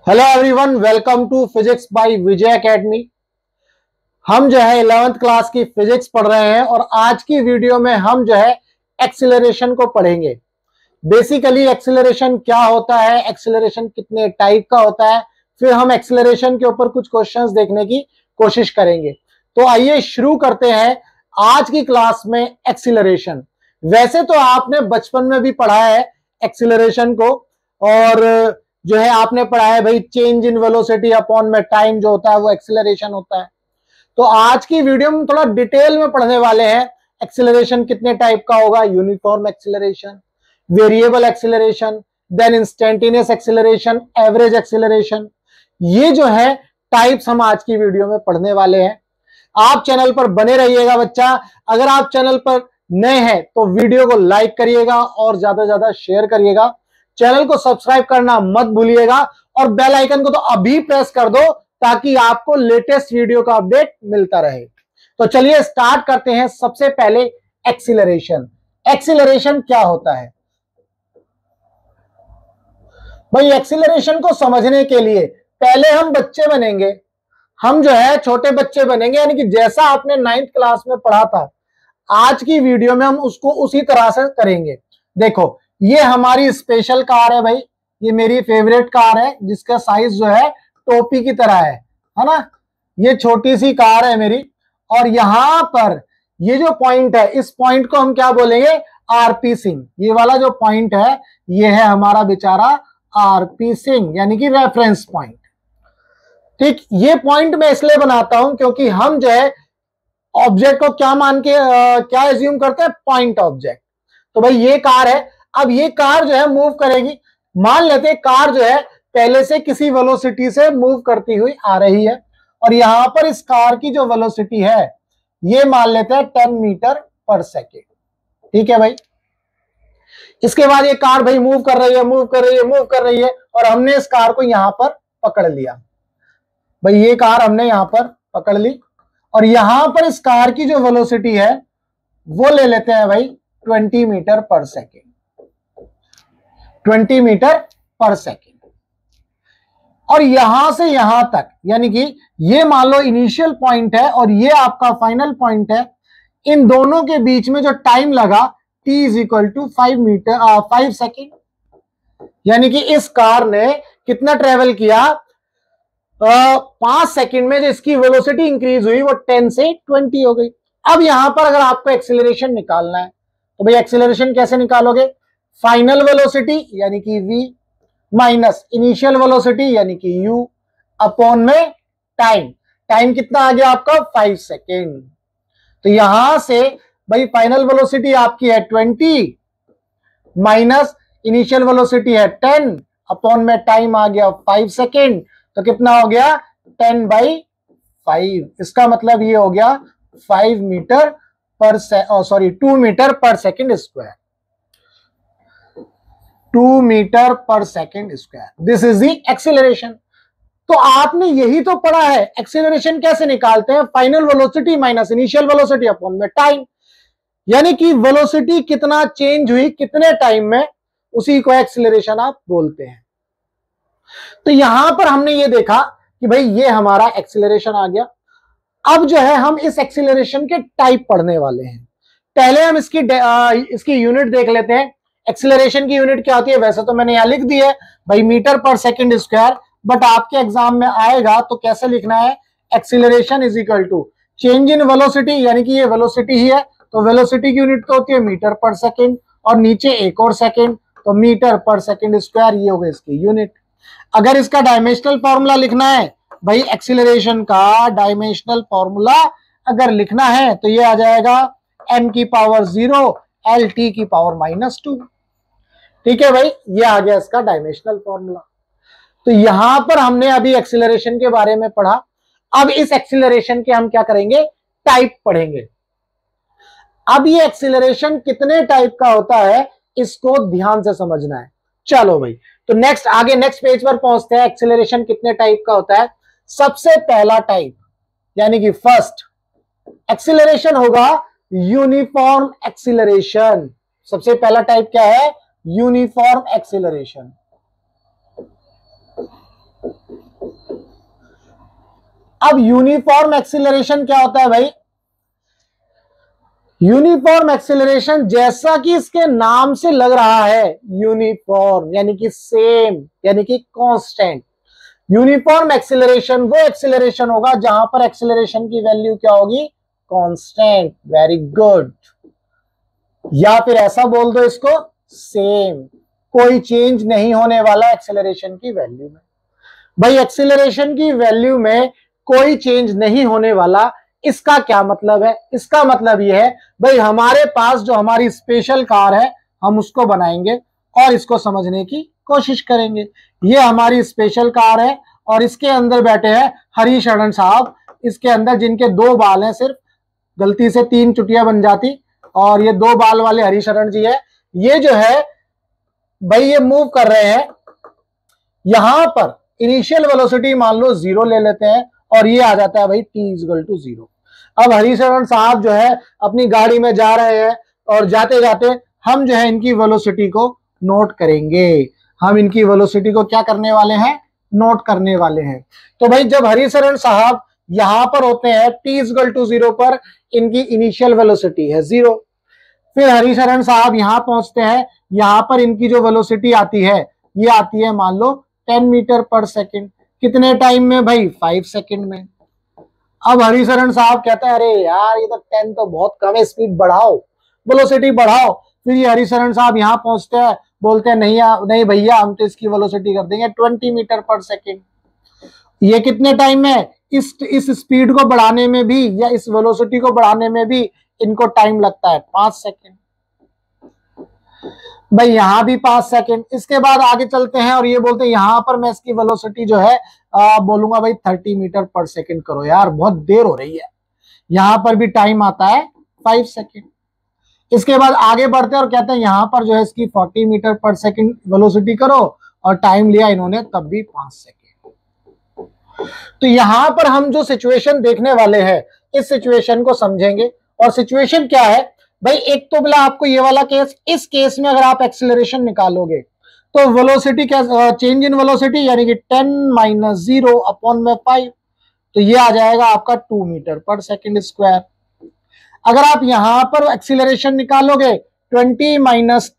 Hello everyone, welcome to physics by Vijay academy. हम जो है 11th क्लास की फिजिक्स पढ़ रहे हैं और आज की वीडियो में हम जो है एक्सीलरेशन को पढ़ेंगे। बेसिकली एक्सीलरेशन क्या होता है, एक्सीलरेशन कितने टाइप का होता है, फिर हम एक्सीलरेशन के ऊपर कुछ क्वेश्चंस देखने की कोशिश करेंगे। तो आइए शुरू करते हैं आज की क्लास में एक्सीलरेशन। वैसे तो आपने बचपन में भी पढ़ा है एक्सीलरेशन को, और जो है आपने पढ़ा है भाई चेंज इन वेलोसिटी अपॉन में टाइम जो होता है वो एक्सीलरेशन होता है। तो आज की वीडियो में थोड़ा डिटेल में पढ़ने वाले हैं एक्सीलरेशन कितने टाइप का होगा। Uniform acceleration, variable acceleration, then instantaneous acceleration, average acceleration, ये जो है टाइप्स हम आज की वीडियो में पढ़ने वाले हैं। आप चैनल पर बने रहिएगा बच्चा। अगर आप चैनल पर नए हैं तो वीडियो को लाइक करिएगा और ज्यादा से ज्यादा शेयर करिएगा। चैनल को सब्सक्राइब करना मत भूलिएगा और बेल आइकन को तो अभी प्रेस कर दो ताकि आपको लेटेस्ट वीडियो का अपडेट मिलता रहे। तो चलिए स्टार्ट करते हैं। सबसे पहले एक्सीलरेशन। एक्सीलरेशन क्या होता है भाई? एक्सीलरेशन को समझने के लिए पहले हम बच्चे बनेंगे, हम जो है छोटे बच्चे बनेंगे, यानी कि जैसा आपने 9th क्लास में पढ़ा था आज की वीडियो में हम उसको उसी तरह से करेंगे। देखो, ये हमारी स्पेशल कार है भाई, ये मेरी फेवरेट कार है जिसका साइज जो है टोपी की तरह है ना। ये छोटी सी कार है मेरी, और यहां पर ये जो पॉइंट है इस पॉइंट को हम क्या बोलेंगे? आरपी सिंह। ये वाला जो पॉइंट है ये है हमारा बेचारा आरपी सिंह, यानी कि रेफरेंस पॉइंट। ठीक, ये पॉइंट मैं इसलिए बनाता हूं क्योंकि हम जो है ऑब्जेक्ट को क्या मान के क्या एज्यूम करते हैं? Point object. तो भाई ये कार है, अब ये कार जो है मूव करेगी। मान लेते हैं कार जो है पहले से किसी वेलोसिटी से मूव करती हुई आ रही है, और यहां पर इस कार की जो वेलोसिटी है ये मान लेते हैं 10 मीटर पर सेकेंड। ठीक है भाई। इसके बाद ये कार भाई मूव कर रही है, मूव कर रही है, मूव कर रही है, और हमने इस कार को यहां पर पकड़ लिया। भाई ये कार हमने यहां पर पकड़ ली, और यहां पर इस कार की जो वेलोसिटी है वो ले लेते हैं भाई 20 metre per second. 20 metre per second. और यहां से यहां तक, यानी कि ये मान लो इनिशियल पॉइंट है और ये आपका फाइनल पॉइंट है, इन दोनों के बीच में जो टाइम लगा t is equal to 5 second. यानी कि इस कार ने कितना ट्रेवल किया? 5 सेकेंड में जो इसकी वेलोसिटी इंक्रीज हुई वो 10 से 20 हो गई। अब यहां पर अगर आपको एक्सीलरेशन निकालना है तो भाई एक्सीलरेशन कैसे निकालोगे? फाइनल वेलोसिटी यानी कि v माइनस इनिशियल वेलोसिटी यानी कि u अपॉन में टाइम। टाइम कितना आ गया आपका? 5 सेकेंड। तो यहां से भाई फाइनल वेलोसिटी आपकी है 20 माइनस इनिशियल वेलोसिटी है 10 अपॉन में टाइम आ गया 5 सेकेंड। तो कितना हो गया? 10/5। इसका मतलब ये हो गया 5 मीटर पर 2 metre per second square. 2 metre per second square, this is the acceleration. तो आपने यही तो पढ़ा है एक्सीलरेशन कैसे निकालते हैं? Final velocity minus initial velocity upon में टाइम, यानी कि वेलोसिटी कितना चेंज हुई कितने टाइम में, उसी को एक्सीलरेशन आप बोलते हैं। तो यहां पर हमने ये देखा कि भाई ये हमारा एक्सीलरेशन आ गया। अब जो है हम इस एक्सीलरेशन के टाइप पढ़ने वाले हैं। पहले हम इसकी यूनिट देख लेते हैं। एक्सीलरेशन की यूनिट क्या होती है? वैसे तो मैंने यहां लिख दी है भाई metre per second square, but आपके एग्जाम में आएगा तो कैसे लिखना है? Acceleration is equal to change in velocity, यानी कि ये वेलोसिटी ही है तो वेलोसिटी की यूनिट तो होती है मीटर पर सेकेंड, और नीचे एक और सेकेंड तो मीटर पर सेकेंड स्क्वायर, ये हो गई इसकी यूनिट। अगर इसका डायमेंशनल फॉर्मूला लिखना है भाई, एक्सीलरेशन का डायमेंशनल फॉर्मूला अगर लिखना है तो ये आ जाएगा m की पावर 0 LT की पावर -2। ठीक है भाई, ये आ गया इसका डायमेंशनल फॉर्मूला। तो यहां पर हमने अभी एक्सीलरेशन के बारे में पढ़ा। अब इस एक्सीलरेशन के हम क्या करेंगे? टाइप पढ़ेंगे। अब ये एक्सीलरेशन कितने टाइप का होता है इसको ध्यान से समझना है। चलो भाई, तो नेक्स्ट पेज पर पहुंचते हैं। एक्सीलरेशन कितने टाइप का होता है? सबसे पहला टाइप यानी कि फर्स्ट एक्सीलरेशन होगा यूनिफॉर्म एक्सीलरेशन। सबसे पहला टाइप क्या है? Uniform acceleration. अब यूनिफॉर्म एक्सीलरेशन क्या होता है भाई? यूनिफॉर्म एक्सीलरेशन जैसा कि इसके नाम से लग रहा है, यूनिफॉर्म यानी कि सेम, यानी कि कांस्टेंट। यूनिफॉर्म एक्सीलरेशन वो एक्सीलरेशन होगा जहां पर एक्सीलरेशन की वैल्यू क्या होगी? कांस्टेंट। Very good. या फिर ऐसा बोल दो इसको, सेम, कोई चेंज नहीं होने वाला एक्सीलरेशन की वैल्यू में। भाई एक्सीलरेशन की वैल्यू में कोई चेंज नहीं होने वाला, इसका क्या मतलब है? इसका मतलब यह है भाई हमारे पास जो हमारी स्पेशल कार है हम उसको बनाएंगे और इसको समझने की कोशिश करेंगे। ये हमारी स्पेशल कार है और इसके अंदर बैठे हैं हरिशरण साहब, इसके अंदर जिनके 2 बाल हैं, सिर्फ गलती से 3 चुटियां बन जाती, और ये 2 बाल वाले हरिशरण जी है। ये जो है भाई ये मूव कर रहे हैं, यहां पर इनिशियल वेलोसिटी मान लो 0 ले लेते हैं और ये आ जाता है भाई t इक्वल टू 0। अब हरिशरण साहब जो है अपनी गाड़ी में जा रहे हैं और जाते जाते हम जो है इनकी वेलोसिटी को नोट करेंगे। हम इनकी वेलोसिटी को क्या करने वाले हैं? नोट करने वाले हैं। तो भाई जब हरिशरण साहब यहां पर होते हैं t इक्वल टू 0 पर, इनकी इनिशियल वेलोसिटी है 0। फिर हरिशरण साहब यहां पहुंचते हैं, यहां पर इनकी जो वेलोसिटी आती है ये आती है मान लो 10 मीटर पर सेकेंड। कितने टाइम में भाई? 5 सेकेंड में। अब हरिशरण साहब कहते हैं अरे यार ये तो 10 तो बहुत कम है, स्पीड बढ़ाओ, वेलोसिटी बढ़ाओ। फिर ये हरिशरण साहब यहां पहुंचते हैं, बोलते हैं नहीं नहीं भैया हम तो इसकी वेलोसिटी कर देंगे 20 मीटर पर सेकेंड। ये कितने टाइम में? इस स्पीड को बढ़ाने में भी या इस वेलोसिटी को बढ़ाने में भी इनको टाइम लगता है 5 सेकेंड। भाई यहां भी 5 सेकेंड। इसके बाद आगे चलते हैं और ये बोलते हैं यहां पर मैं इसकी वेलोसिटी जो है बोलूंगा भाई 30 मीटर पर सेकेंड करो, यार बहुत देर हो रही है। यहां पर भी टाइम आता है 5 सेकेंड। इसके बाद आगे बढ़ते हैं और कहते हैं यहां पर जो है इसकी 40 मीटर पर सेकेंड वेलोसिटी करो, और टाइम लिया इन्होंने तब भी 5 सेकेंड। तो यहां पर हम जो सिचुएशन देखने वाले हैं, इस सिचुएशन को समझेंगे। और सिचुएशन क्या है भाई? एक तो बोला आपको ये वाला केस, इस केस में अगर आप एक्सीलरेशन निकालोगे तो वेलोसिटी क्या, चेंज इन वेलोसिटी यानी कि 10 माइनस 0 अपॉन में 5, तो ये आ जाएगा आपका 2 मीटर पर सेकेंड स्क्वायर। अगर आप यहां पर एक्सीलरेशन निकालोगे 20 माइनस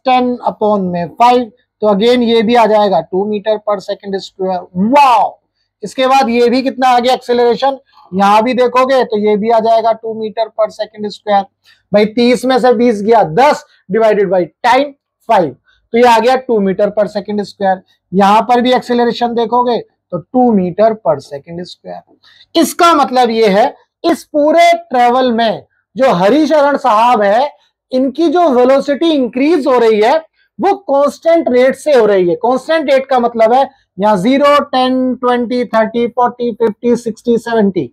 10 अपॉन में 5, तो अगेन ये भी आ जाएगा 2 metre per second square. Wow! इसके बाद ये भी कितना आ गया एक्सेलरेशन, यहां भी देखोगे तो ये भी आ जाएगा 2 मीटर पर सेकेंड स्क्वायर। भाई 30 में से 20 गया 10 डिवाइडेड बाई टाइम 5, तो ये आ गया 2 मीटर पर सेकेंड स्क्वायर। यहां पर भी एक्सेलरेशन देखोगे तो 2 मीटर पर सेकेंड स्क्वायर। इसका मतलब ये है इस पूरे ट्रेवल में जो हरिशरण साहब है इनकी जो वेलोसिटी इंक्रीज हो रही है वो कांस्टेंट रेट से हो रही है। कांस्टेंट रेट का मतलब है यहां 0, 10, 20, 30, 40, 50, 60, 70,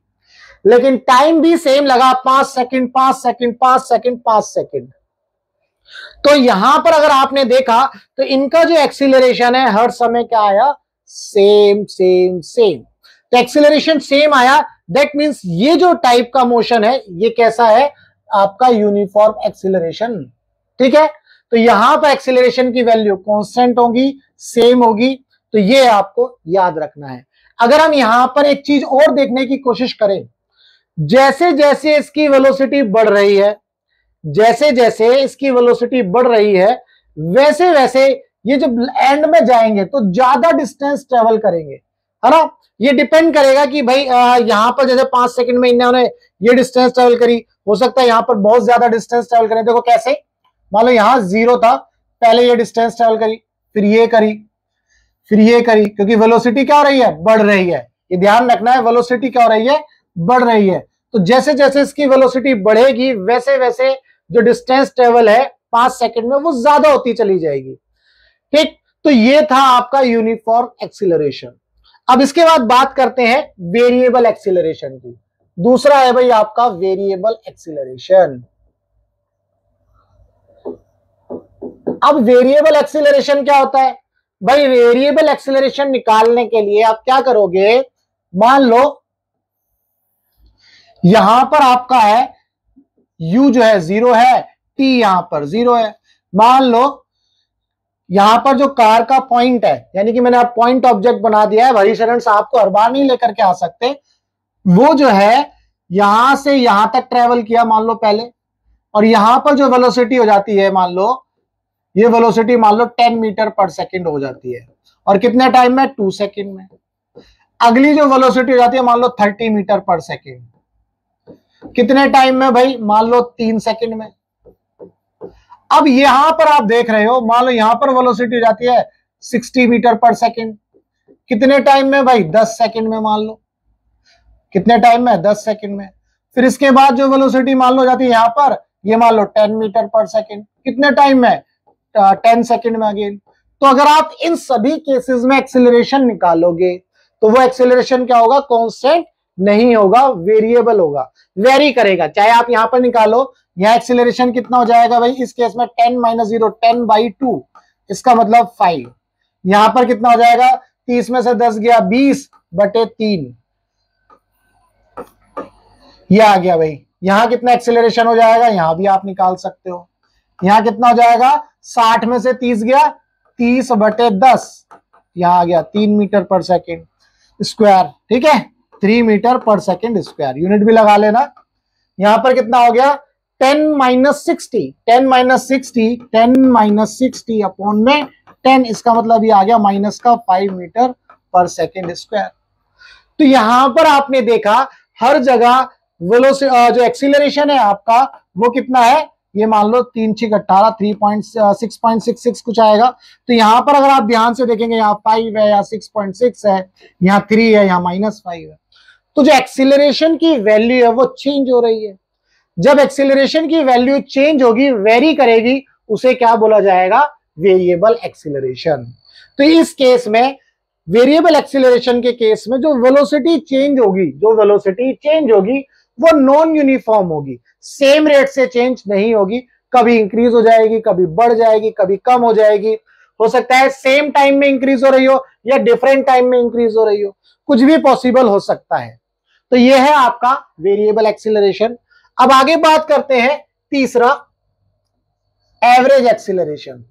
लेकिन टाइम भी सेम लगा 5 सेकंड 5 सेकंड 5 सेकंड 5 सेकंड। तो यहां पर अगर आपने देखा तो इनका जो एक्सीलरेशन है हर समय क्या आया? Same same same. तो एक्सीलरेशन सेम आया, दैट मींस ये जो टाइप का मोशन है ये कैसा है? आपका यूनिफॉर्म एक्सीलरेशन। ठीक है, तो यहां पर एक्सीलरेशन की वैल्यू कांस्टेंट होगी, सेम होगी, तो ये आपको याद रखना है। अगर हम यहां पर एक चीज और देखने की कोशिश करें, जैसे जैसे इसकी वेलोसिटी बढ़ रही है, जैसे जैसे इसकी वेलोसिटी बढ़ रही है, वैसे वैसे ये जब एंड में जाएंगे तो ज्यादा डिस्टेंस ट्रेवल करेंगे, है ना। ये डिपेंड करेगा कि भाई यहां पर जैसे 5 सेकंड में इन्होंने ये डिस्टेंस ट्रेवल करी, हो सकता है यहां पर बहुत ज्यादा डिस्टेंस ट्रेवल करें। देखो कैसे, मान लो यहां 0 था, पहले ये डिस्टेंस ट्रेवल करी, फिर ये करी, फिर ये करी, क्योंकि वेलोसिटी क्या हो रही है? बढ़ रही है। ये ध्यान रखना है, वेलोसिटी क्या हो रही है? बढ़ रही है। तो जैसे जैसे इसकी वेलोसिटी बढ़ेगी वैसे वैसे जो डिस्टेंस ट्रेवल है 5 सेकंड में वो ज्यादा होती चली जाएगी। ठीक, तो ये था आपका यूनिफॉर्म एक्सीलरेशन। अब इसके बाद बात करते हैं वेरिएबल एक्सीलरेशन की। दूसरा है भाई आपका वेरिएबल एक्सीलरेशन। अब वेरिएबल एक्सीलरेशन क्या होता है भाई? वेरिएबल एक्सीलरेशन निकालने के लिए आप क्या करोगे, मान लो यहां पर आपका है u जो है 0 है, t यहां पर 0 है। मान लो यहां पर जो कार का पॉइंट है, यानी कि मैंने अब पॉइंट ऑब्जेक्ट बना दिया है, हरिशरण साहब को हर बार नहीं लेकर के आ सकते, वो जो है यहां से यहां तक ट्रेवल किया मान लो पहले, और यहां पर जो वेलोसिटी हो जाती है, मान लो ये वेलोसिटी मान लो 10 मीटर पर सेकंड हो जाती है, और कितने टाइम में? 2 सेकंड में। अगली जो वेलोसिटी हो जाती है मान लो 30 मीटर पर सेकंड, कितने टाइम में भाई? मान लो 3 सेकंड में। अब यहां पर आप देख रहे हो, मान लो यहां पर वेलोसिटी हो जाती है 60 मीटर पर सेकंड, कितने टाइम में भाई? 10 सेकंड में। मान लो कितने टाइम में? 10 सेकंड में। फिर इसके बाद जो वेलोसिटी मान लो जाती है यहां पर, ये मान लो 10 मीटर पर सेकंड, कितने टाइम में? 10 सेकंड में अगेन। तो अगर आप इन सभी केसेस में एक्सेलरेशन निकालोगे तो वो एक्सेलरेशन क्या होगा? कांस्टेंट नहीं होगा, वेरिएबल होगा, वेरी करेगा। चाहे आप यहां पर निकालो, यहां एक्सेलरेशन कितना हो जाएगा भाई? इस केस में 10 माइनस 0 10/2, इसका मतलब 5। यहां पर कितना हो जाएगा? 30 में से 10 गया 20/3, ये आ गया भाई। यहां कितना एक्सेलरेशन हो जाएगा? यहां भी आप निकाल सकते हो। यहां कितना हो जाएगा? 60 में से 30 गया 30/10, यहां आ गया 3 मीटर पर सेकेंड स्क्वायर। ठीक है, 3 metre per second square, unit भी लगा लेना। यहां पर कितना हो गया? 10 माइनस 60, 10 माइनस 60, 10 माइनस 60 अपॉन में 10, इसका मतलब ये आ गया माइनस का 5 मीटर पर सेकेंड स्क्वायर। तो यहां पर आपने देखा हर जगह जो एक्सीलरेशन है आपका वो कितना है? ये मान लो 3 6 18 6.66 कुछ आएगा। तो यहां पर अगर आप ध्यान से देखेंगे, यहाँ 5 है, यहाँ 6.6 है, यहाँ 3 है, यहाँ -5 है। तो जो एक्सीलरेशन की वैल्यू है वो चेंज हो रही है। जब एक्सीलरेशन की वैल्यू चेंज होगी, वेरी करेगी, उसे क्या बोला जाएगा? Variable acceleration. तो इस केस में, वेरिएबल एक्सीलरेशन के केस में जो वेलोसिटी चेंज होगी वो नॉन यूनिफॉर्म होगी, सेम रेट से चेंज नहीं होगी। कभी इंक्रीज हो जाएगी, कभी बढ़ जाएगी, कभी कम हो जाएगी। हो सकता है सेम टाइम में इंक्रीज हो रही हो या डिफरेंट टाइम में इंक्रीज हो रही हो, कुछ भी पॉसिबल हो सकता है। तो ये है आपका वेरिएबल एक्सीलरेशन। अब आगे बात करते हैं तीसरा, एवरेज एक्सीलरेशन।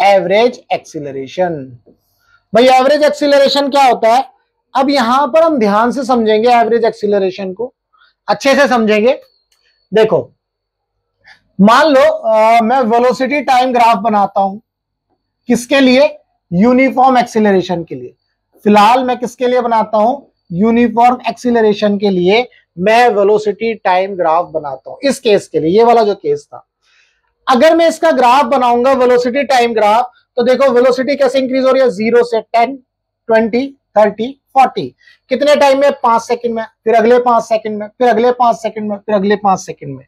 एवरेज एक्सीलरेशन, भाई एवरेज एक्सीलरेशन क्या होता है? अब यहां पर हम ध्यान से समझेंगे, एवरेज एक्सीलरेशन को अच्छे से समझेंगे। देखो, मान लो मैं वेलोसिटी टाइम ग्राफ बनाता हूं, किसके लिए? यूनिफॉर्म एक्सीलरेशन के लिए। फिलहाल मैं किसके लिए बनाता हूं? यूनिफॉर्म एक्सीलरेशन के लिए मैं वेलोसिटी टाइम ग्राफ बनाता हूं। इस केस के लिए, ये वाला जो केस था, अगर मैं इसका ग्राफ बनाऊंगा वेलोसिटी टाइम ग्राफ, तो देखो वेलोसिटी कैसे इंक्रीज हो रही है? 0 से 10 20 30 40, कितने टाइम में? 5 सेकंड में, फिर अगले 5 सेकंड में, फिर अगले 5 सेकंड में, फिर अगले 5 सेकंड में।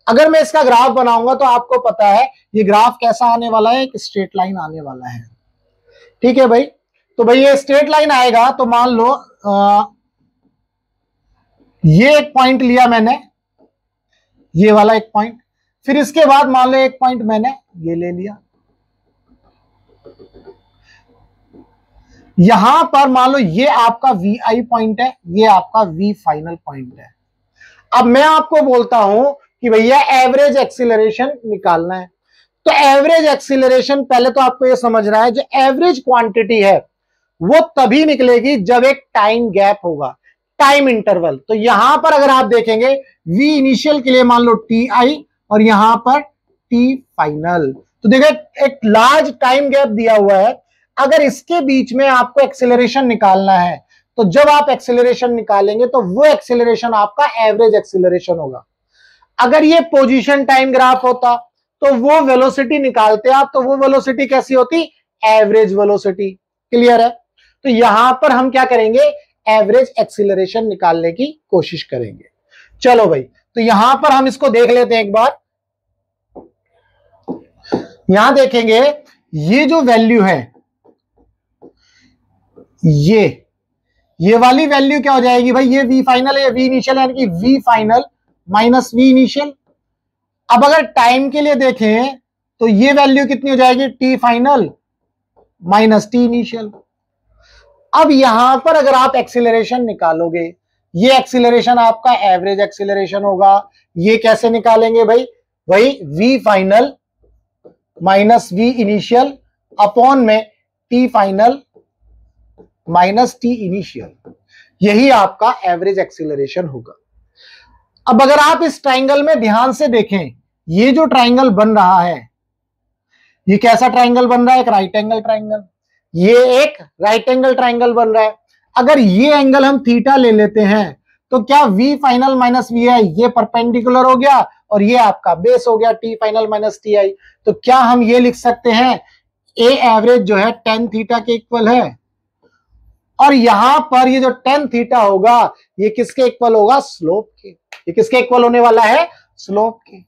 अगर मैं इसका ग्राफ बनाऊंगा तो आपको पता है ये ग्राफ कैसा आने वाला है? एक स्ट्रेट लाइन आने वाला है। ठीक है भाई, तो भाई ये स्ट्रेट लाइन आएगा तो मान लो ये एक पॉइंट लिया मैंने, ये वाला एक पॉइंट, फिर इसके बाद मान लो एक पॉइंट मैंने ये ले लिया, यहां पर मान लो ये आपका VI पॉइंट है, ये आपका V फाइनल पॉइंट है। अब मैं आपको बोलता हूं कि भैया एवरेज एक्सीलरेशन निकालना है, तो एवरेज एक्सीलरेशन पहले तो आपको ये समझना है, जो एवरेज क्वांटिटी है वो तभी निकलेगी जब एक टाइम गैप होगा, टाइम इंटरवल। तो यहां पर अगर आप देखेंगे V इनिशियल के लिए मान लो TI और यहां पर T फाइनल, तो देखो एक लार्ज टाइम गैप दिया हुआ है। अगर इसके बीच में आपको एक्सीलरेशन निकालना है, तो जब आप एक्सीलरेशन निकालेंगे तो वो एक्सीलरेशन आपका एवरेज एक्सीलरेशन होगा। अगर ये पोजीशन टाइम ग्राफ होता तो वो वेलोसिटी निकालते आप, तो वो वेलोसिटी कैसी होती? Average velocity. क्लियर है? तो यहां पर हम क्या करेंगे? एवरेज एक्सीलरेशन निकालने की कोशिश करेंगे। चलो भाई, तो यहां पर हम इसको देख लेते हैं एक बार। यहां देखेंगे ये जो वैल्यू है, ये वाली वैल्यू क्या हो जाएगी भाई? ये V फाइनल है, V इनिशियल, यानी कि V final minus V initial. अब अगर टाइम के लिए देखें तो ये वैल्यू कितनी हो जाएगी? T final minus T initial. अब यहां पर अगर आप एक्सीलरेशन निकालोगे, ये एक्सीलरेशन आपका एवरेज एक्सीलरेशन होगा। ये कैसे निकालेंगे भाई? वही V final minus we initial upon में T final minus T initial, यही आपका एवरेज एक्सीलरेशन होगा। अब अगर आप इस ट्राइंगल में ध्यान से देखें, ये जो ट्राइंगल बन रहा है, ये कैसा ट्राइंगल बन रहा है? एक राइट एंगल ट्राइंगल। ये एक राइट एंगल ट्राइंगल बन रहा है। अगर ये एंगल हम थीटा ले लेते हैं तो क्या वी फाइनल माइनस वी आई ये परपेंडिकुलर हो गया और ये आपका बेस हो गया T final minus T I. तो क्या हम ये लिख सकते हैं ए एवरेज जो है टेन थीटा के इक्वल है, और यहां पर ये जो टेन थीटा होगा ये किसके इक्वल होगा? स्लोप के। ये किसके इक्वल होने वाला है? स्लोप के।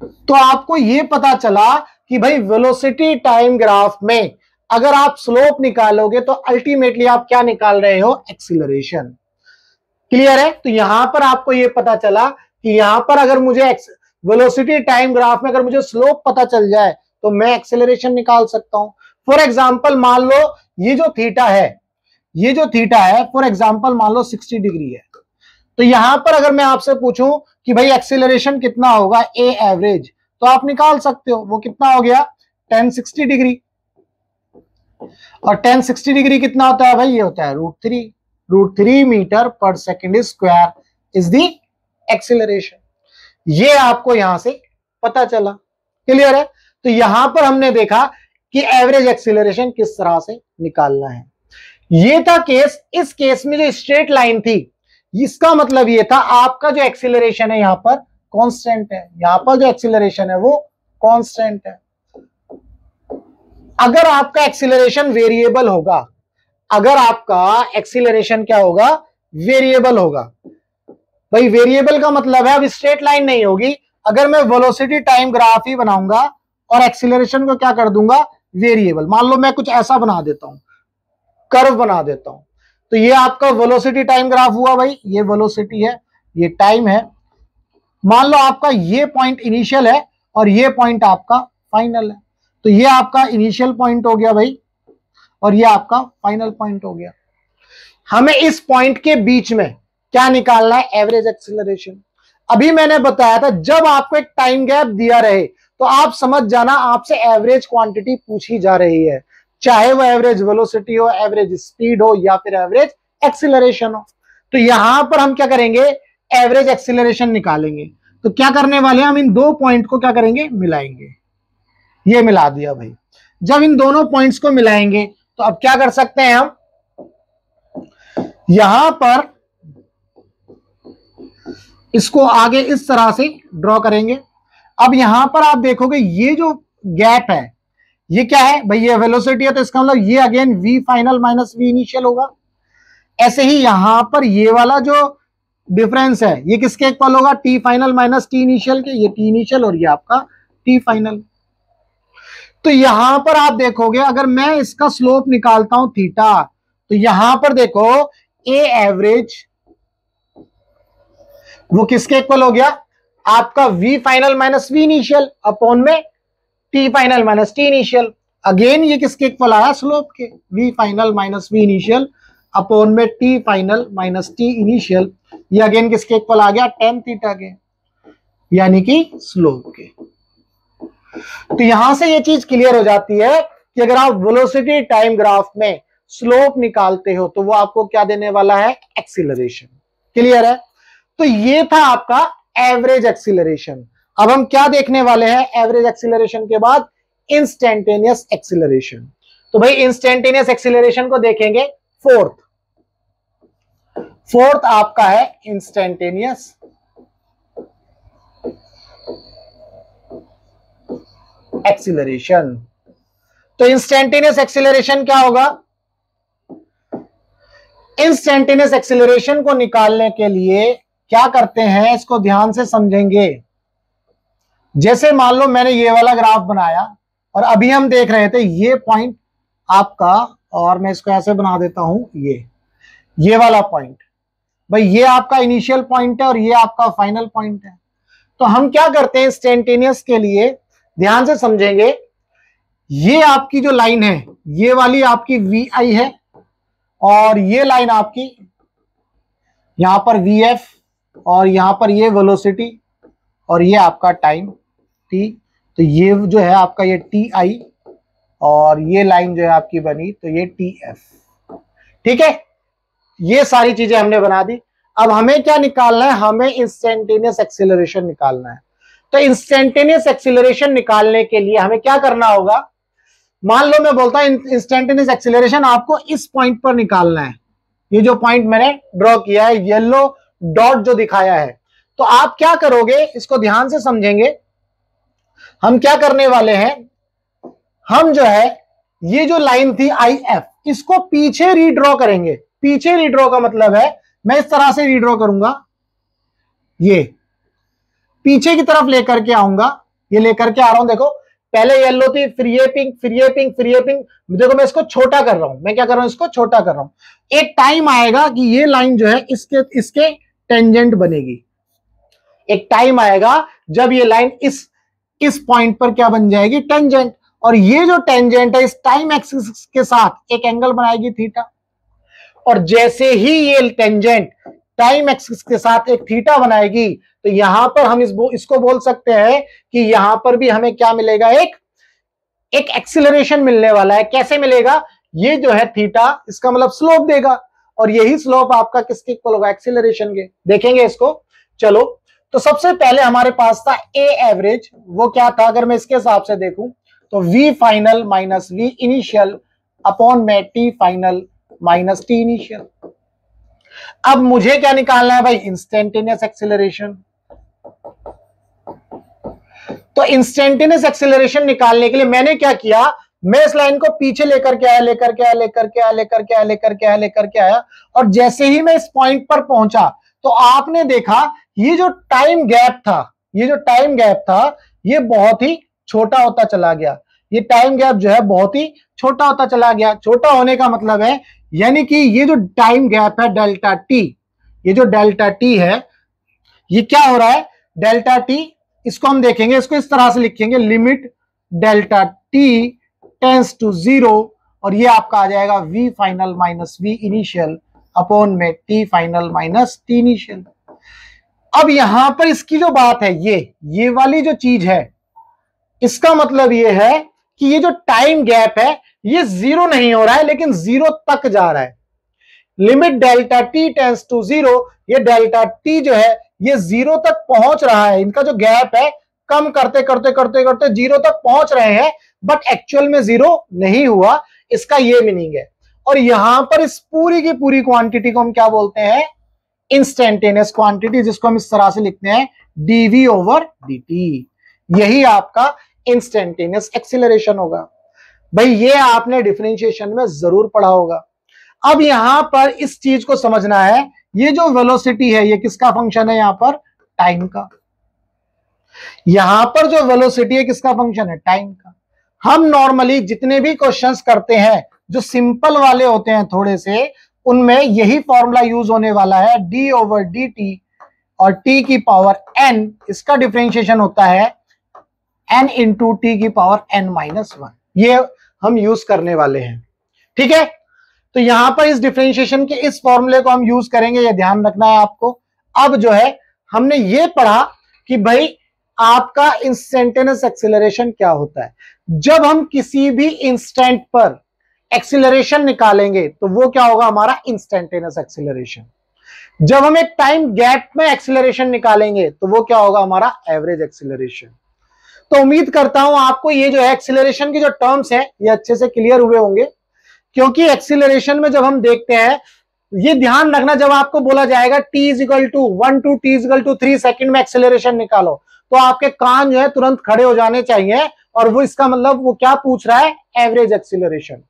तो आपको ये पता चला कि भाई वेलोसिटी टाइम ग्राफ में अगर आप स्लोप निकालोगे तो अल्टीमेटली आप क्या निकाल रहे हो? एक्सीलरेशन। क्लियर है? तो यहां पर आपको ये पता चला कि यहां पर अगर मुझे वेलोसिटी टाइम ग्राफ में अगर मुझे स्लोप पता चल जाए तो मैं एक्सीलरेशन निकाल सकता हूं। फॉर एग्जाम्पल मान लो ये जो थीटा है, ये जो थीटा है फॉर एग्जाम्पल मान लो 60 डिग्री है, तो यहां पर अगर मैं आपसे पूछूं कि भाई एक्सीलरेशन कितना होगा ए एवरेज, तो आप निकाल सकते हो। वो कितना हो गया? 1060 डिग्री। और 1060 डिग्री कितना होता है भाई? ये होता है √3 metre per second square is the acceleration. ये आपको यहां से पता चला। क्लियर है? तो यहां पर हमने देखा कि एवरेज एक्सीलरेशन किस तरह से निकालना है। ये था केस। इस केस में जो स्ट्रेट लाइन थी, इसका मतलब ये था आपका जो एक्सीलरेशन है यहां पर कांस्टेंट है, यहां पर जो एक्सीलरेशन है वो कांस्टेंट है। अगर आपका एक्सीलरेशन वेरिएबल होगा, अगर आपका एक्सीलरेशन क्या होगा? वेरिएबल होगा। भाई वेरिएबल का मतलब है अब स्ट्रेट लाइन नहीं होगी। अगर मैं वेलोसिटी टाइम ग्राफ ही बनाऊंगा और एक्सीलरेशन को क्या कर दूंगा? वेरिएबल। मान लो मैं कुछ ऐसा बना देता हूं, कर्व बना देता हूं, तो ये आपका वेलोसिटी टाइम ग्राफ हुआ। भाई ये वेलोसिटी है, ये टाइम है। मान लो आपका ये पॉइंट इनिशियल है और ये पॉइंट आपका फाइनल है, तो ये आपका इनिशियल पॉइंट हो गया भाई, और ये आपका फाइनल पॉइंट हो गया। हमें इस पॉइंट के बीच में क्या निकालना है? Average acceleration. अभी मैंने बताया था जब आपको एक टाइम गैप दिया रहे तो आप समझ जाना आपसे एवरेज क्वांटिटी पूछी जा रही है, चाहे वो एवरेज वेलोसिटी हो, एवरेज स्पीड हो, या फिर एवरेज एक्सीलरेशन हो। तो यहां पर हम क्या करेंगे? एवरेज एक्सीलरेशन निकालेंगे। तो क्या करने वाले हैं? हम इन दो पॉइंट को क्या करेंगे? मिलाएंगे। ये मिला दिया भाई। जब इन दोनों पॉइंट्स को मिलाएंगे तो अब क्या कर सकते हैं हम? यहां पर इसको आगे इस तरह से ड्रॉ करेंगे। अब यहां पर आप देखोगे ये जो गैप है ये क्या है भाई? ये वेलोसिटी है, तो इसका मतलब ये again v final minus we initial होगा। ऐसे ही यहां पर ये वाला जो डिफरेंस है ये किसके इक्वल होगा? T final minus T initial के। ये टी इनिशियल और ये आपका टी फाइनल। तो यहां पर आप देखोगे अगर मैं इसका स्लोप निकालता हूं थीटा, तो यहां पर देखो ए एवरेज वो किसके इक्वल हो गया? आपका V final minus we initial upon में T final minus T initial. Again ये किसके इक्वल आया? स्लोप के। V final minus we initial upon में T final minus T initial. ये अगेन किसके इक्वल आ गया? टेन थीटा के, यानी कि स्लोप के। तो यहां से ये चीज क्लियर हो जाती है कि अगर आप वेलोसिटी टाइम ग्राफ में स्लोप निकालते हो तो वो आपको क्या देने वाला है? एक्सीलरेशन। क्लियर है? तो ये था आपका एवरेज एक्सीलरेशन। अब हम क्या देखने वाले हैं एवरेज एक्सीलरेशन के बाद? Instantaneous acceleration. तो भाई इंस्टेंटेनियस एक्सीलरेशन को देखेंगे फोर्थ आपका है इंस्टेंटेनियस एक्सीलरेशन। तो इंस्टेंटेनियस एक्सीलरेशन क्या होगा? इंस्टेंटेनियस एक्सीलरेशन को निकालने के लिए क्या करते हैं इसको ध्यान से समझेंगे। जैसे मान लो मैंने ये वाला ग्राफ बनाया और अभी हम देख रहे थे ये पॉइंट आपका, और मैं इसको ऐसे बना देता हूं, ये वाला पॉइंट भाई ये आपका इनिशियल पॉइंट है और ये आपका फाइनल पॉइंट है। तो हम क्या करते हैं इंस्टेंटेनियस के लिए, ध्यान से समझेंगे। ये आपकी जो लाइन है ये वाली आपकी वी आई है और ये लाइन आपकी यहां पर वी एफ और यहां पर ये वेलोसिटी और ये आपका टाइम टी। तो ये जो है आपका ये टी आई, और ये लाइन जो है आपकी बनी तो ये टी एफ। ठीक है, ये सारी चीजें हमने बना दी। अब हमें क्या निकालना है, हमें इंस्टेंटेनियस एक्सीलरेशन निकालना है। तो इंस्टेंटेनियस एक्सीलरेशन निकालने के लिए हमें क्या करना होगा, मान लो मैं बोलता हूं इंस्टेंटेनियस एक्सीलरेशन आपको इस पॉइंट पर निकालना है, ये जो पॉइंट मैंने ड्रॉ किया है, येलो डॉट जो दिखाया है। तो आप क्या करोगे, इसको ध्यान से समझेंगे। हम क्या करने वाले हैं, हम जो है ये जो लाइन थी आई एफ, इसको पीछे रीड्रॉ करेंगे। पीछे रीड्रॉ का मतलब है मैं इस तरह से रीड्रॉ करूंगा, ये पीछे की तरफ लेकर के आऊंगा, ये लेकर के आ रहा हूं। देखो पहले येलो थी, फिर ये पिंक, फिर ये पिंक, फिर ये पिंक। देखो मैं इसको छोटा कर रहा हूं, मैं क्या कर रहा हूं, इसको छोटा कर रहा हूं। एक टाइम आएगा कि ये लाइन जो है इसके टेंजेंट बनेगी। एक टाइम आएगा जब ये लाइन इस पॉइंट पर क्या बन जाएगी, टेंजेंट। और ये जो टेंजेंट है इस टाइम एक्सिस के साथ एक एंगल बनाएगी थीटा। और जैसे ही ये टेंजेंट टाइम एक्सिस के साथ एक थीटा बनाएगी, तो यहां पर हम इसको बोल सकते हैं कि यहां पर भी हमें क्या मिलेगा, एक एक्सीलरेशन मिलने वाला है। कैसे मिलेगा, ये जो है थीटा, इसका मतलब स्लोप देगा, और यही स्लोप आपका किसके इक्वल होगा, एक्सीलरेशन के। देखेंगे इसको। चलो, तो सबसे पहले हमारे पास था ए एवरेज, वो क्या था, अगर मैं इसके हिसाब से देखूं तो V final minus we initial upon में T final minus T initial. अब मुझे क्या निकालना है भाई, इंस्टेंटेनियस एक्सीलरेशन। तो इंस्टेंटेनियस एक्सीलरेशन निकालने के लिए मैंने क्या किया, मैं इस लाइन को पीछे लेकर के आया, और जैसे ही मैं इस पॉइंट पर पहुंचा तो आपने देखा ये जो टाइम गैप था, ये बहुत ही छोटा होता चला गया। ये टाइम गैप जो है बहुत ही छोटा होता चला गया। छोटा होने का मतलब है, यानी कि ये जो टाइम गैप है डेल्टा टी, ये जो डेल्टा टी है, ये क्या हो रहा है, डेल्टा टी, इसको हम देखेंगे, इसको इस तरह से लिखेंगे, limit delta T tends to 0, और ये आपका आ जाएगा V final minus we initial upon में T final minus T initial. अब यहां पर इसकी जो बात है, ये वाली जो चीज है, इसका मतलब ये है कि ये जो टाइम गैप है ये 0 नहीं हो रहा है, लेकिन 0 तक जा रहा है। Limit delta T tends to 0, ये डेल्टा टी जो है ये 0 तक पहुंच रहा है। इनका जो गैप है कम करते 0 तक पहुंच रहे हैं, बट एक्चुअल में 0 नहीं हुआ, इसका ये मीनिंग है। और यहां पर इस पूरी की पूरी क्वांटिटी को हम क्या बोलते हैं, इंस्टेंटेनियस क्वांटिटी, जिसको हम इस तरह से लिखते हैं डीवी ओवर dt। यही आपका इंस्टेंटेनियस एक्सीलरेशन होगा। भाई ये आपने डिफरेंशिएशन में जरूर पढ़ा होगा। अब यहां पर इस चीज को समझना है, ये जो वेलोसिटी है ये किसका फंक्शन है, यहां पर टाइम का। यहां पर जो वेलोसिटी है किसका फंक्शन है, टाइम का। हम नॉर्मली जितने भी क्वेश्चंस करते हैं जो सिंपल वाले होते हैं थोड़े से, उनमें यही फॉर्मूला यूज होने वाला है, डी ओवर डी टी, और टी की पावर n, इसका डिफरेंशिएशन होता है n इंटू टी की पावर n माइनस 1। ये हम यूज करने वाले हैं, ठीक है। तो यहां पर इस डिफरेंशिएशन के इस फॉर्मूले को हम यूज करेंगे, ये ध्यान रखना है आपको। अब जो है हमने ये पढ़ा कि भाई आपका इंस्टेंटेनियस एक्सीलरेशन क्या होता है। जब हम किसी भी इंस्टेंट पर एक्सीलरेशन निकालेंगे तो वो क्या होगा, हमारा इंस्टेंटेनियस एक्सीलरेशन। जब हम एक टाइम गैप में एक्सीलरेशन निकालेंगे तो वो क्या होगा, हमारा एवरेज एक्सीलरेशन। तो उम्मीद करता हूं आपको ये जो है एक्सीलरेशन की जो टर्म्स हैं ये अच्छे से क्लियर हुए होंगे, क्योंकि एक्सीलरेशन में जब हम देखते हैं, ये ध्यान रखना, जब आपको बोला जाएगा t equal to 1 to t equal to 3 second में एक्सीलरेशन निकालो, तो आपके कान जो है तुरंत खड़े हो जाने चाहिए। और वो इसका मतलब वो क्या पूछ रहा है, एवरेज एक्सीलरेशन।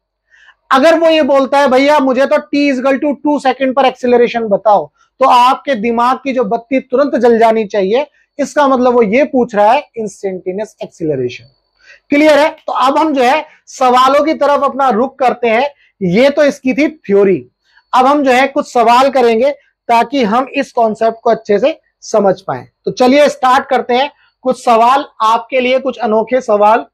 अगर वो ये बोलता है भैया मुझे तो t इक्वल टू 2 सेकंड पर एक्सीलरेशन बताओ, तो आपके दिमाग की जो बत्ती तुरंत जल जानी चाहिए। इसका मतलब वो ये पूछ रहा है इंस्टेंटेनियस एक्सीलरेशन। क्लियर है। तो अब हम जो है सवालों की तरफ अपना रुख करते हैं। ये तो इसकी थी थ्योरी। अब हम जो है कुछ सवाल करेंगे ताकि हम इस कॉन्सेप्ट को अच्छे से समझ पाए। तो चलिए स्टार्ट करते हैं। कुछ सवाल आपके लिए, कुछ अनोखे सवाल।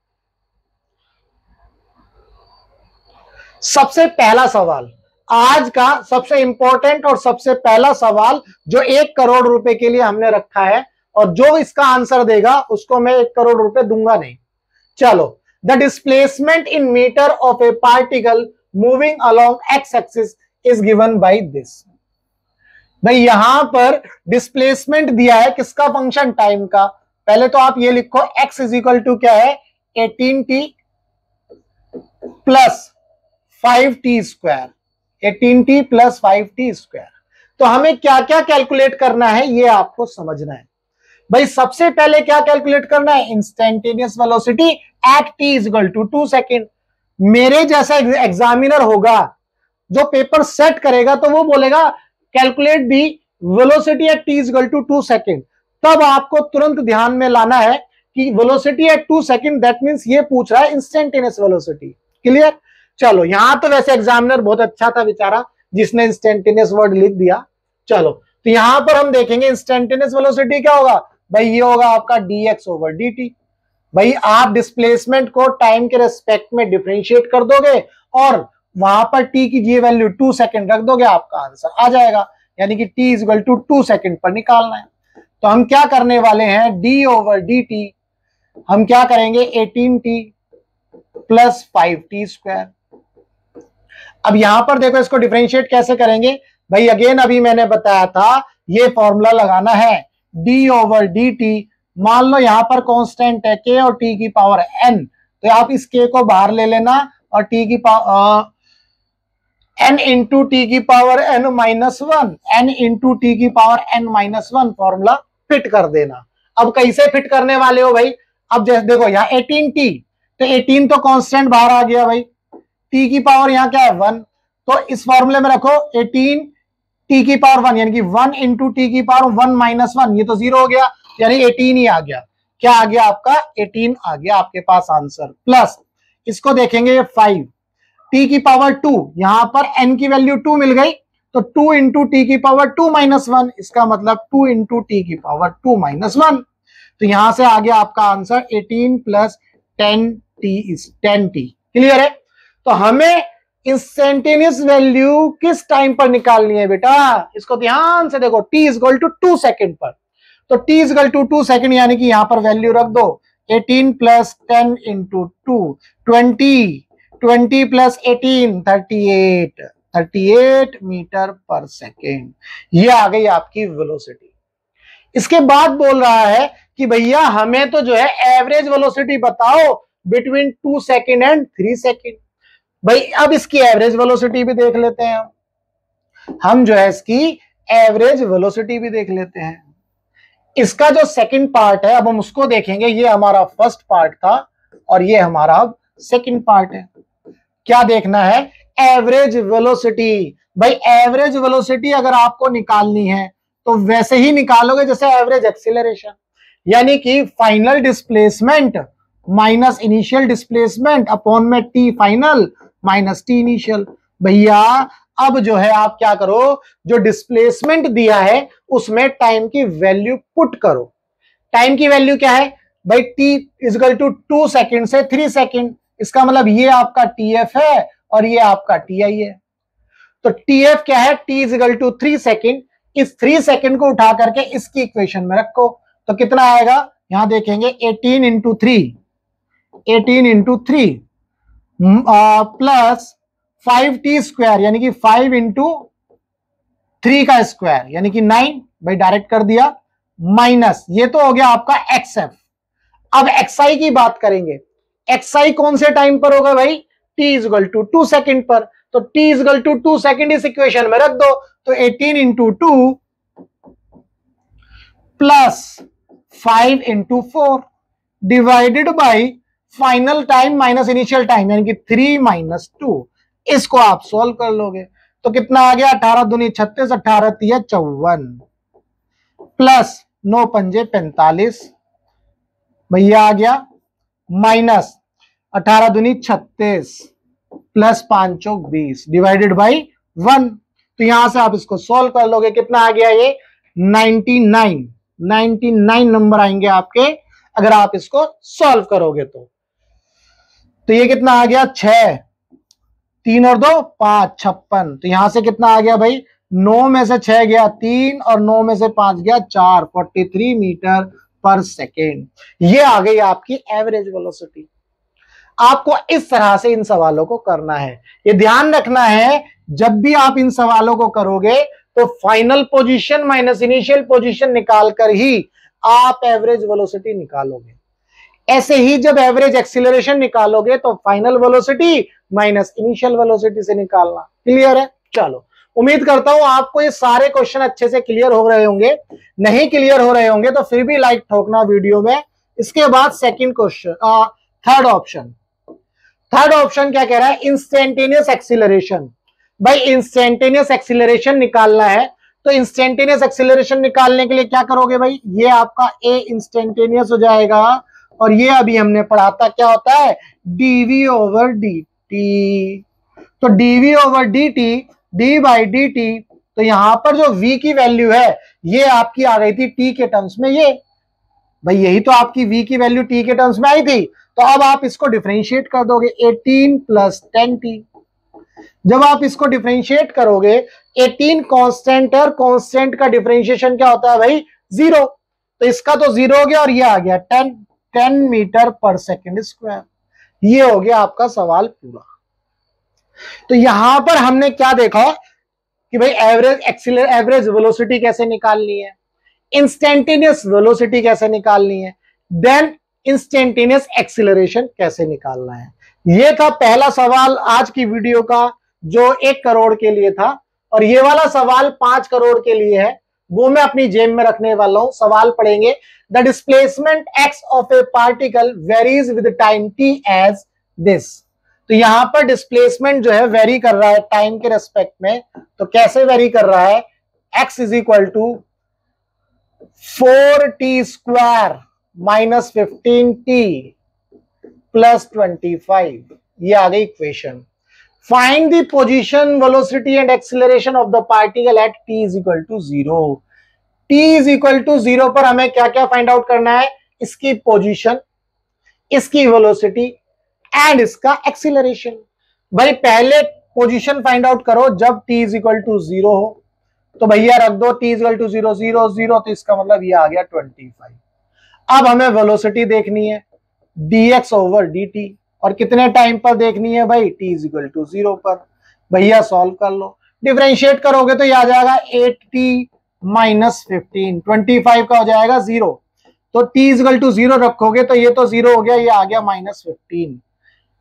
सबसे पहला सवाल, आज का सबसे इंपॉर्टेंट और सबसे पहला सवाल जो 1 करोड़ रुपए के लिए हमने रखा है, और जो इसका आंसर देगा उसको मैं 1 करोड़ रुपए दूंगा नहीं। चलो, the displacement in metre of a particle moving along x axis is given by this. भाई यहां पर डिस्प्लेसमेंट दिया है किसका, फंक्शन टाइम का। पहले तो आप ये लिखो x इज इक्वल टू क्या है, 18t plus 5t square, 18t plus 5t square. तो हमें क्या क्या कैलकुलेट करना है ये आपको समझना है। भाई सबसे पहले क्या कैलकुलेट करना है, instantaneous velocity at t is equal to 2 second. मेरे जैसा एग्जामिनर होगा जो पेपर सेट करेगा तो वो बोलेगा calculate the velocity at t is equal to 2 second. तब आपको तुरंत ध्यान में लाना है कि velocity at 2 second, that means ये पूछ रहा है इंस्टेंटेनियस वेलोसिटी। क्लियर। चलो यहां तो वैसे एग्जामिनर बहुत अच्छा था बेचारा जिसने इंस्टेंटेनियस वर्ड लिख दिया। चलो तो यहां पर हम देखेंगे इंस्टेंटेनियस वेलोसिटी क्या होगा, भाई ये होगा आपका dx ओवर dt। भाई आप डिस्प्लेसमेंट को टाइम के रेस्पेक्ट में डिफरेंशिएट कर दोगे और वहां पर t की जी वैल्यू 2 सेकंड रख दोगे, आपका आंसर आ जाएगा। यानी कि t is equal to 2 second पर निकालना है। तो हम क्या करने वाले हैं, d ओवर dt हम क्या करेंगे 18t प्लस 5t स्क्वायर। अब यहां पर देखो इसको डिफरेंशिएट कैसे करेंगे, भाई अगेन अभी मैंने बताया था ये फॉर्मूला लगाना है d ओवर dt। मान लो यहां पर कांस्टेंट है k और t की पावर n, तो आप इस k को बाहर ले लेना और t की पावर n इंटू टी की power n minus one, n into T की power n minus one formula fit कर देना। अब कैसे फिट करने वाले हो भाई, अब जैसे देखो यहाँ 18t, तो 18 तो कांस्टेंट बाहर आ गया भाई, t की पावर यहाँ क्या है 1, तो इस फॉर्मूले में रखो 18 t की पावर 1 यानी कि 1 इंटू टी की पावर 1 माइनस 1, ये तो 0 हो गया यानी 18 ही आ गया। क्या आ गया आपका 18 आ गया आपके पास आंसर। प्लस इसको देखेंगे 5 t की पावर 2, यहां पर n की वैल्यू 2 मिल गई तो 2 इंटू टी की पावर 2 माइनस 1, इसका मतलब 2 इंटू टी की पावर 2 माइनस 1। तो यहां से आ गया आपका answer 18 plus 10t is 10t। Clear है। तो हमें इंस्टेंटेनियस वैल्यू किस टाइम पर निकालनी है बेटा, इसको ध्यान से देखो, t is equal to 2 second पर। तो t is equal to 2 second यानी कि यहां पर वैल्यू रख दो 18 plus 10 into 2 20 plus 18 38 metre per second. ये आ गई आपकी वेलोसिटी। इसके बाद बोल रहा है कि भैया हमें तो जो है एवरेज वेलोसिटी बताओ बिटवीन 2 सेकेंड एंड 3 सेकेंड। भाई अब इसकी एवरेज वेलोसिटी भी देख लेते हैं, हम जो है इसकी एवरेज वेलोसिटी भी देख लेते हैं। इसका जो सेकंड पार्ट है अब हम उसको देखेंगे, ये हमारा फर्स्ट पार्ट था और ये हमारा अब सेकंड पार्ट है। क्या देखना है, एवरेज वेलोसिटी। भाई एवरेज वेलोसिटी अगर आपको निकालनी है तो वैसे ही निकालोगे जैसे एवरेज एक्सीलरेशन, यानी कि final displacement minus initial displacement upon में T final minus T initial. भैया अब जो है आप क्या करो, जो डिस्प्लेसमेंट दिया है उसमें टाइम की वैल्यू पुट करो। टाइम की वैल्यू क्या है भाई, t is equal to 2 second से 3 सेकेंड, इसका मतलब ये आपका TF है और ये आपका TI है। तो TF क्या है, t is equal to 3 second, इस 3 सेकेंड को उठा करके इसकी इक्वेशन में रखो तो कितना आएगा, यहां देखेंगे 18 इंटू 3 प्लस 5t स्क्वायर यानी कि 5 इंटू 3 का स्क्वायर यानी कि 9, भाई डायरेक्ट कर दिया, माइनस ये तो हो गया आपका XF। अब XI की बात करेंगे, XI कौन से टाइम पर होगा भाई, t is equal to 2 second पर, तो t is equal to 2 second इस इक्वेशन में रख दो तो 18 into 2 plus 5 into 4 divided by final time minus initial time यानी कि 3 माइनस 2। इसको आप सॉल्व कर लोगे तो कितना आ गया, 18 दूनी 36, 18 तिया 54 प्लस 9 पंजे 45, भैया आ गया माइनस 18 दूनी 36 प्लस 5 चौक 20 डिवाइडेड बाई 1। तो यहां से आप इसको सॉल्व कर लोगे, कितना आ गया ये 99 नंबर आएंगे आपके अगर आप इसको सॉल्व करोगे तो ये कितना आ गया 6, 3 और 2 5 56। तो यहां से कितना आ गया भाई, 9 में से 6 गया 3 और 9 में से 5 गया 4, 43 मीटर पर सेकेंड। ये आ गई आपकी एवरेज वेलोसिटी। आपको इस तरह से इन सवालों को करना है। ये ध्यान रखना है, जब भी आप इन सवालों को करोगे तो final position minus initial position निकालकर ही आप एवरेज वेलोसिटी निकालोगे। ऐसे ही जब एवरेज एक्सीलरेशन निकालोगे तो final velocity minus initial velocity से निकालना। क्लियर है? चलो, उम्मीद करता हूं आपको ये सारे क्वेश्चन अच्छे से क्लियर हो रहे होंगे। नहीं क्लियर हो रहे होंगे तो फिर भी लाइक ठोकना वीडियो में। इसके बाद second question, third option. Third option क्या कह रहा है? Instantaneous acceleration. भाई इंस्टेंटेनियस एक्सीलरेशन निकालना है तो इंस्टेंटेनियस एक्सीलरेशन निकालने के लिए क्या करोगे भाई? ये आपका ए इंस्टेंटेनियस हो जाएगा और ये अभी हमने पढ़ा था क्या होता है? DV over D T. तो DV over D T, D by D T, तो यहां पर जो v की वैल्यू है ये आपकी आ गई थी t के टर्म्स में। ये भाई यही तो आपकी v की वैल्यू t के टर्म्स में आई थी। तो अब आप इसको डिफरेंशिएट कर दोगे 18 प्लस 10t। जब आप इसको डिफरेंशिएट करोगे, 18 कांस्टेंट है और कांस्टेंट का डिफरेंशिएशन क्या होता है भाई? 0। तो इसका तो 0 हो गया और ये आ गया 10 मीटर पर सेकेंड स्क्वायर। ये हो गया आपका सवाल पूरा। तो यहां पर हमने क्या देखा कि भाई एवरेज वेलोसिटी कैसे निकालनी है, इंस्टेंटेनियस वेलोसिटी कैसे निकालनी है, देन इंस्टेंटेनियस एक्सीलरेशन कैसे निकालना है। ये था पहला सवाल आज की वीडियो का, जो 1 करोड़ के लिए था। और ये वाला सवाल 5 करोड़ के लिए है, वो मैं अपनी जेब में रखने वाला हूं। सवाल पढ़ेंगे, the displacement x of a particle varies with time t as this. तो यहां पर डिस्प्लेसमेंट जो है वेरी कर रहा है टाइम के रेस्पेक्ट में। तो कैसे वेरी कर रहा है? x is equal to 4t square minus 15t plus 25। ये आ गई equation. Find the position, velocity and acceleration of the particle at t is equal to 0। t is equal to 0 पर हमें क्या क्या फाइंड आउट करना है? इसकी पोजीशन, इसकी वेलोसिटी एंड इसका एक्सीलरेशन। भाई पहले पोजीशन फाइंड आउट करो जब t इज इक्वल टू 0 हो। तो भैया रख दो t इज इक्वल टू 0 0 0, तो इसका मतलब ये आ गया 25। अब हमें वेलोसिटी देखनी है dx ओवर dt, और कितने टाइम पर देखनी है भाई? t इज इक्वल टू 0 पर। भैया सॉल्व कर लो, डिफरेंशिएट करोगे तो ये आ जाएगा 8t माइनस 15, 25 का हो जाएगा 0। तो t इज इक्वल टू 0 रखोगे तो ये तो 0 हो गया, ये आ गया माइनस 15।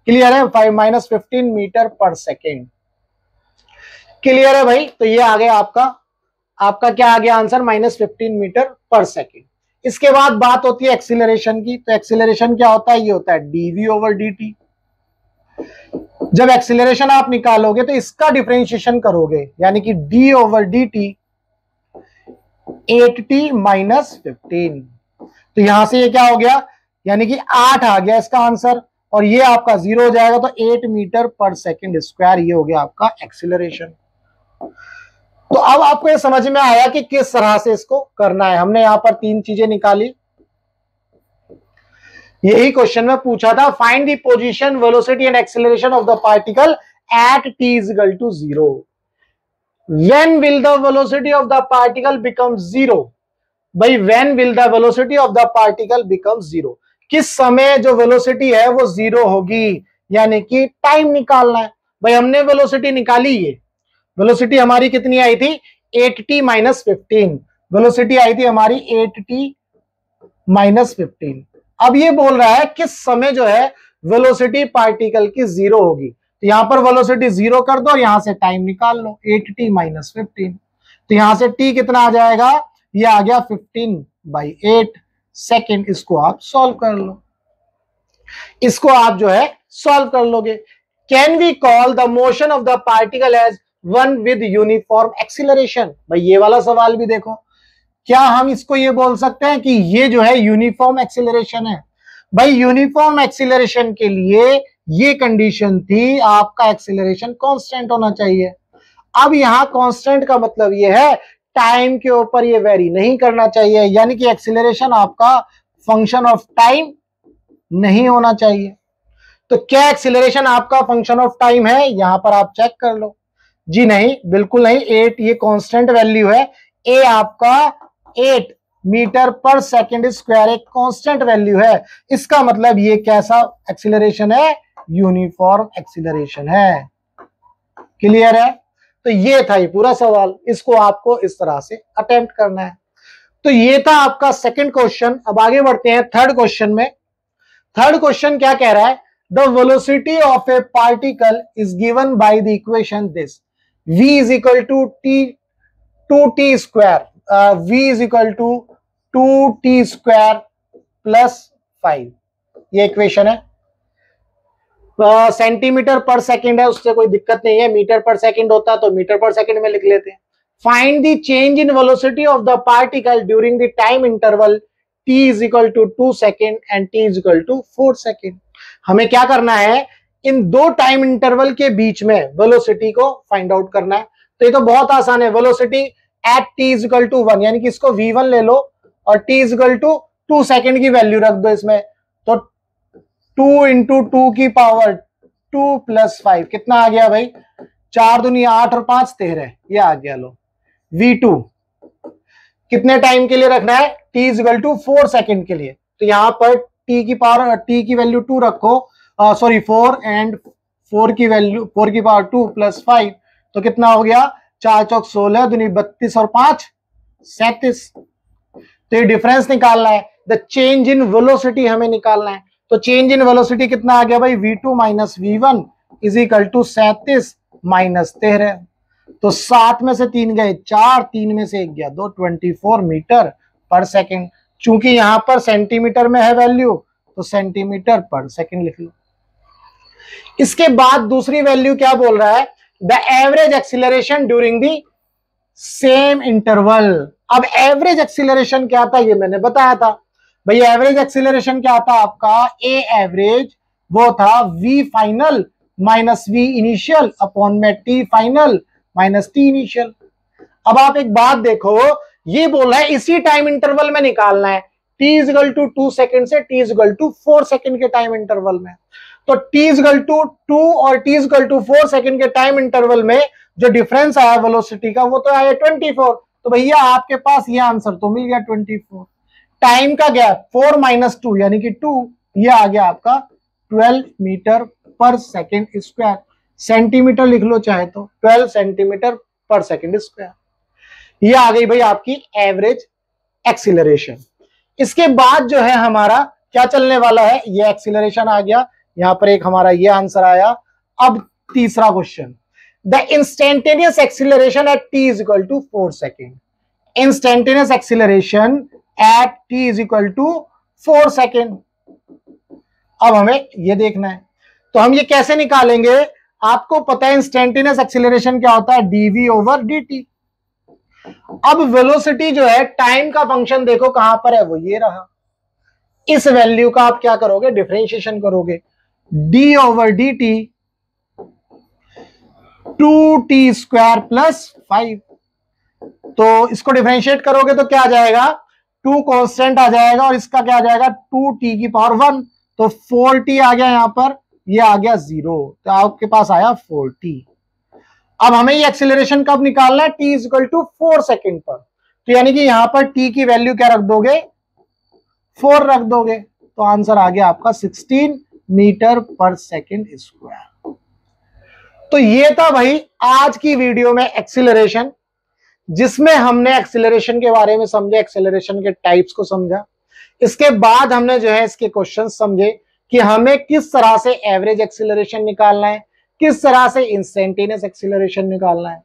क्लियर है? 5 minus 15 metre per second. Clear है भाई? तो ये आ गया आपका क्या आ गया answer? Minus 15 metre per second. इसके बाद बात होती है एक्सीलरेशन की। तो एक्सीलरेशन क्या होता है? ये होता है डीवी ओवर डी। जब एक्सीलरेशन आप निकालोगे तो इसका डिफरेंशिएशन करोगे, यानी कि d over D T 8t minus 15। तो यहां से ये क्या हो गया? यानी कि 8 आ गया इसका आंसर, और ये आपका 0 हो जाएगा। तो 8 मीटर पर सेकेंड स्क्वायर, ये हो गया आपका एक्सीलरेशन। तो अब आपको ये समझ में आया कि किस तरह से इसको करना है। हमने यहां पर 3 चीजें निकाली। यही क्वेश्चन में पूछा था, find the position, velocity and acceleration of the particle at t is equal to 0। When will the velocity of the particle become 0? भाई when will the velocity of the particle become 0? किस समय जो velocity है वो 0 होगी, यानी कि time निकालना है। भाई हमने वेलोसिटी निकाली, ये वेलोसिटी हमारी कितनी आई थी? 8t minus 15। वेलोसिटी आई थी हमारी 8t माइनस 15। अब ये बोल रहा है किस समय जो है वेलोसिटी पार्टिकल की 0 होगी। तो यहां पर वेलोसिटी 0 कर दो और यहां से टाइम निकाल लो 8t माइनस 15। तो यहां से t कितना आ जाएगा? ये आ गया 15/8 सेकेंड। इसको आप सॉल्व कर लो, इसको आप जो है सॉल्व कर लोगे। Can we call the motion of the particle as one with uniform acceleration? भाई ये वाला सवाल भी देखो, क्या हम इसको ये बोल सकते हैं कि ये जो है यूनिफॉर्म एक्सीलरेशन है? भाई यूनिफॉर्म एक्सीलरेशन के लिए ये कंडीशन थी, आपका एक्सीलरेशन कांस्टेंट होना चाहिए। अब यहां कांस्टेंट का मतलब ये है टाइम के ऊपर ये वेरी नहीं करना चाहिए, यानी कि एक्सीलरेशन आपका फंक्शन ऑफ टाइम नहीं होना चाहिए। तो क्या एक्सीलरेशन आपका फंक्शन ऑफ टाइम है? यहां पर आप चेक कर लो। जी नहीं, बिल्कुल नहीं। 8 ये कांस्टेंट वैल्यू है। ए आपका 8 मीटर पर सेकंड स्क्वायर एक कांस्टेंट वैल्यू है, इसका मतलब ये कैसा एक्सीलरेशन है, यूनिफॉर्म एक्सीलरेशन है। क्लियर है? तो ये था ये पूरा सवाल, इसको आपको इस तरह से अटेम्प्ट करना है। तो ये था आपका सेकंड क्वेश्चन। अब आगे बढ़ते हैं थर्ड क्वेश्चन में। थर्ड क्वेश्चन क्या कह रहा है, the velocity of a particle is given by the equation this, v is equal to t square, v is equal to 2t square plus 5, ये इक्वेशन है। सेंटीमीटर पर सेकंड है, उससे कोई दिक्कत नहीं है, मीटर पर सेकंड होता तो मीटर पर सेकंड में लिख लेते हैं। Find the change in velocity of the particle during the time interval t is equal to 2 second and t is equal to 4 second. हमें क्या करना है, इन दो टाइम इंटरवल के बीच में वेलोसिटी को फाइंड आउट करना है। तो ये तो बहुत आसान है, velocity at t is equal to 1, यानी कि इसको v1 ले लो और t is equal to 2 second की वैल्यू रख दो इसमें, तो 2 इंटू 2 की पावर 2 प्लस 5 कितना आ गया भाई, 4 दूनी 8 और 5 13, ये आ गया। लो v2 कितने टाइम के लिए रखना है, t is equal to 4 second के लिए, तो यहां पर t की पावर t की वैल्यू 2 रखो, सॉरी 4 एंड 4 की वैल्यू 4 की पावर 2 प्लस 5, तो कितना हो गया, 4 चौक 16 दूनी 32 और 5 37। तो ये डिफरेंस निकालना है, द चेंज इन वेलोसिटी हमें निकालना है। तो चेंज इन वेलोसिटी कितना आ गया भाई, v2 माइनस v1 इज इक्वल टू 37 माइनस 13, तो 7 में से 3 गए 4, 3 में से 1 गया 2, 24 मीटर पर सेकेंड। चूंकि यहां पर सेंटीमीटर में है वैल्यू, तो सेंटीमीटर पर सेकेंड लिख लो। इसके बाद दूसरी वैल्यू क्या बोल रहा है, the average acceleration during the same interval. अब एवरेज एक्सीलरेशन क्या था, ये मैंने बताया था भाई। एवरेज एक्सीलरेशन क्या था आपका, ए एवरेज वो था v final minus v initial upon में t final minus t initial. अब आप एक बात देखो, ये बोला है इसी टाइम इंटरवल में निकालना है, t is equal to 2 second से t is equal to 4 second के टाइम इंटरवल में। तो t इज इक्वल टू 2 और t is equal to 4 second के टाइम इंटरवल में जो डिफरेंस आया वेलोसिटी का, वो तो आया 24। तो भैया आपके पास ये आंसर तो मिल गया 24। टाइम का गैप 4 माइनस 2 यानी कि 2, ये आ गया आपका 12 metre per second square. Centimetre लिख लो चाहे तो, 12 सेंटीमीटर पर सेकेंड स्क्वायर। ये आ गई भाई आपकी एवरेज एक्सीलरेशन। इसके बाद जो है हमारा क्या चलने वाला है, ये एक्सीलरेशन आ गया, यहां पर एक हमारा ये आंसर आया। अब तीसरा question, the instantaneous acceleration at t is equal to 4 second. Instantaneous acceleration at t is equal to 4 second. अब हमें ये देखना है, तो हम ये कैसे निकालेंगे, आपको पता है इंस्टेंटेनियस एक्सीलरेशन क्या होता है, dv ओवर dt। अब वेलोसिटी जो है टाइम का फंक्शन देखो कहां पर है, वो ये रहा। इस वैल्यू का आप क्या करोगे, डिफरेंशिएशन करोगे, d over dt 2t square plus 5। तो इसको डिफरेंशिएट करोगे तो क्या आ जाएगा, 2 कांस्टेंट आ जाएगा और इसका क्या आ जाएगा 2t की पावर 1, तो 4t आ गया यहां पर, ये आ गया 0, तो आपके पास आया 4t। अब हमें ये एक्सीलरेशन कब निकालना है, t is equal to 4 second पर, तो यानी कि यहां पर t की वैल्यू क्या रख दोगे, 4 रख दोगे, तो आंसर आ गया आपका 16 मीटर पर सेकेंड स्क्वायर। तो ये था भाई आज की वीडियो में एक्सीलरेशन, जिसमें हमने एक्सीलरेशन के बारे में समझे, एक्सीलरेशन के टाइप्स को समझा। इसके बाद हमने जो है इसके क्वेश्चन समझे कि हमें किस तरह से एवरेज एक्सीलरेशन निकालना है, किस तरह से इंस्टेंटेनियस एक्सीलरेशन निकालना है।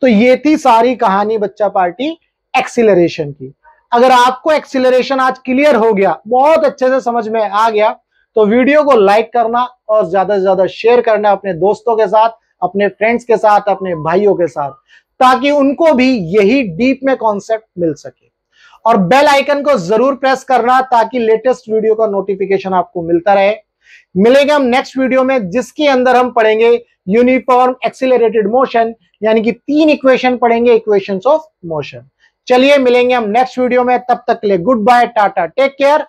तो ये थी सारी कहानी बच्चा पार्टी एक्सीलरेशन की। अगर आपको एक्सीलरेशन आज क्लियर हो गया, बहुत अच्छे से समझ में आ गया, तो वीडियो को लाइक करना और ज्यादा से ज्यादा शेयर करना अपने दोस्तों के साथ, अपने फ्रेंड्स के साथ, अपने भाइयों के साथ, ताकि उनको भी यही डीप में कॉन्सेप्ट मिल सके। और बेल आइकन को जरूर प्रेस करना ताकि लेटेस्ट वीडियो का नोटिफिकेशन आपको मिलता रहे। मिलेंगे हम नेक्स्ट वीडियो में, जिसके अंदर हम पढ़ेंगे यूनिफॉर्म एक्सीलरेटेड मोशन, यानी कि 3 इक्वेशन पढ़ेंगे, इक्वेशंस ऑफ मोशन। चलिए मिलेंगे हम नेक्स्ट वीडियो में, तब तक के लिए good bye, tata, take care.